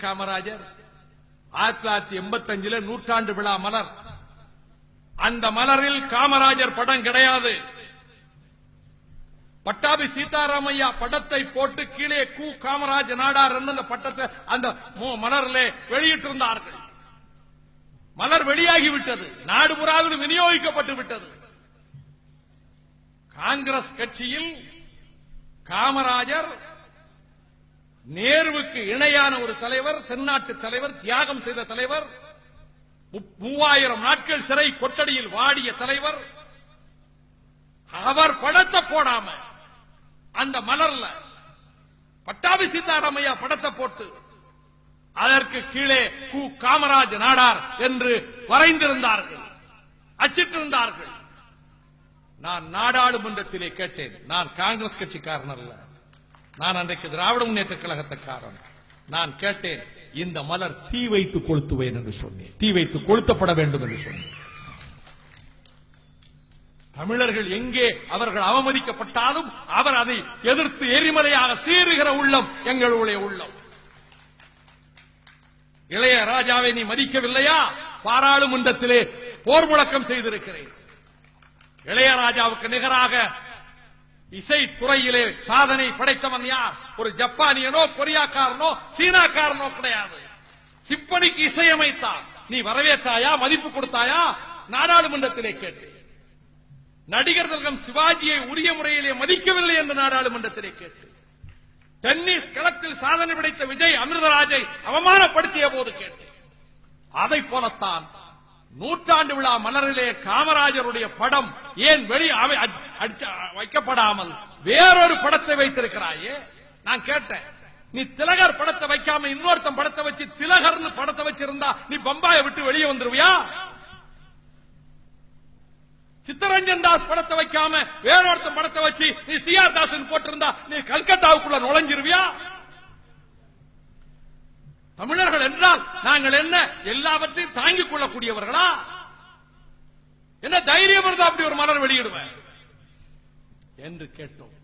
காமராஜர் 1985 நூற்றாண்டு விழா மலர். அந்த மலரில் காமராஜர் படம் கிடையாது. பட்டாபி சீதாராமையா படத்தை போட்டு கீழே கு காமராஜ் நாடார் அந்த பட்டத்தை அந்த மலரிலே வெளியிட்டிருந்தார்கள். மலர் வெளியாகிவிட்டது, நாடு முறாவில் விநியோகிக்கப்பட்டு விட்டது. காங்கிரஸ் கட்சியில் காமராஜர் நேருவுக்கு இணையான ஒரு தலைவர், தென்னாட்டு தலைவர், தியாகம் செய்த தலைவர், 3000 நாட்கள் சிறை கொட்டடியில் வாடிய தலைவர். அவர் படத்தை போடாம அந்த மலர்ல பட்டாபி சீதாராமையா படத்தை போட்டு அதற்கு கீழே கு காமராஜ் நாடார் என்று வரைந்திருந்தார்கள், அச்சிட்டிருந்தார்கள். நான் நாடாளுமன்றத்திலே கேட்டேன். நான் காங்கிரஸ் கட்சிக்காரன் அல்ல, நான் அன்றைக்கு திராவிட முன்னேற்ற கழகத்துக்காரன். நான் கேட்டேன், இந்த மலர் தீ வைத்து கொளுத்துவேன் என்று சொன்னேன், தீ வைத்து கொளுத்தப்பட வேண்டும் என்று சொன்னேன். தமிழர்கள் எங்கே அவர்கள் அவமதிக்கப்பட்டாலும் அவர் அதை எதிர்த்து எரிமலையாக சீறுகிற உள்ளம் எங்களுடைய உள்ளம். இளையராஜாவை நீ மதிக்கவில்லையா? பாராளுமன்றத்திலே போர் முழக்கம் செய்திருக்கிறேன். இளையராஜாவுக்கு நிகராக இசை துறையிலே சாதனை படைத்தவன் யார்? ஒரு ஜப்பானியனோ, கொரியாக்காரனோ, சீனாக்காரனோ கிடையாது. சிம்பனிக்கு இசையமைத்தார். நீ வரவேற்றாயா? மதிப்பு கொடுத்தாயா? நாடாளுமன்றத்திலே கேட்டு. நடிகர் திலகம் சிவாஜியை உரிய முறையிலே மதிக்கவில்லை என்று நாடாளுமன்றத்திலே கேட்டு. டென்னிஸ் களத்தில் சாதனை படைத்த விஜய் அமிர்தராஜை அவமானப்படுத்திய போது கேட்டு. அதை போலத்தான் நூற்றாண்டு விழா மலரிலே காமராஜருடைய படம் ஏன் வைக்கப்படாமல் வேறொரு படத்தை வைத்திருக்கிறாயே? நான் கேட்டேன், நீ திலகர் படத்தை வைக்காம இன்னொருத்தன் படத்தை வச்சு திலகர்னு படத்தை வச்சிருந்தா நீ பம்பாயை விட்டு வெளியே வந்துருவியா? சித்தரஞ்சன் தாஸ் படத்தை வைக்காம வேறொருத்தன் படத்தை வச்சு நீ சிஆர் தாஸ் போட்டிருந்தா நீ கல்கத்தாவுக்குள்ள நுழைஞ்சிருவியா? தமிழர்கள் என்றால் நாங்கள் என்ன எல்லாவற்றையும் தாங்கிக் கொள்ளக்கூடியவர்களா? என்ன தைரியம் இருந்தா அப்படி ஒரு மலர் வெளியிடுவேன் என்று கேட்டோம்.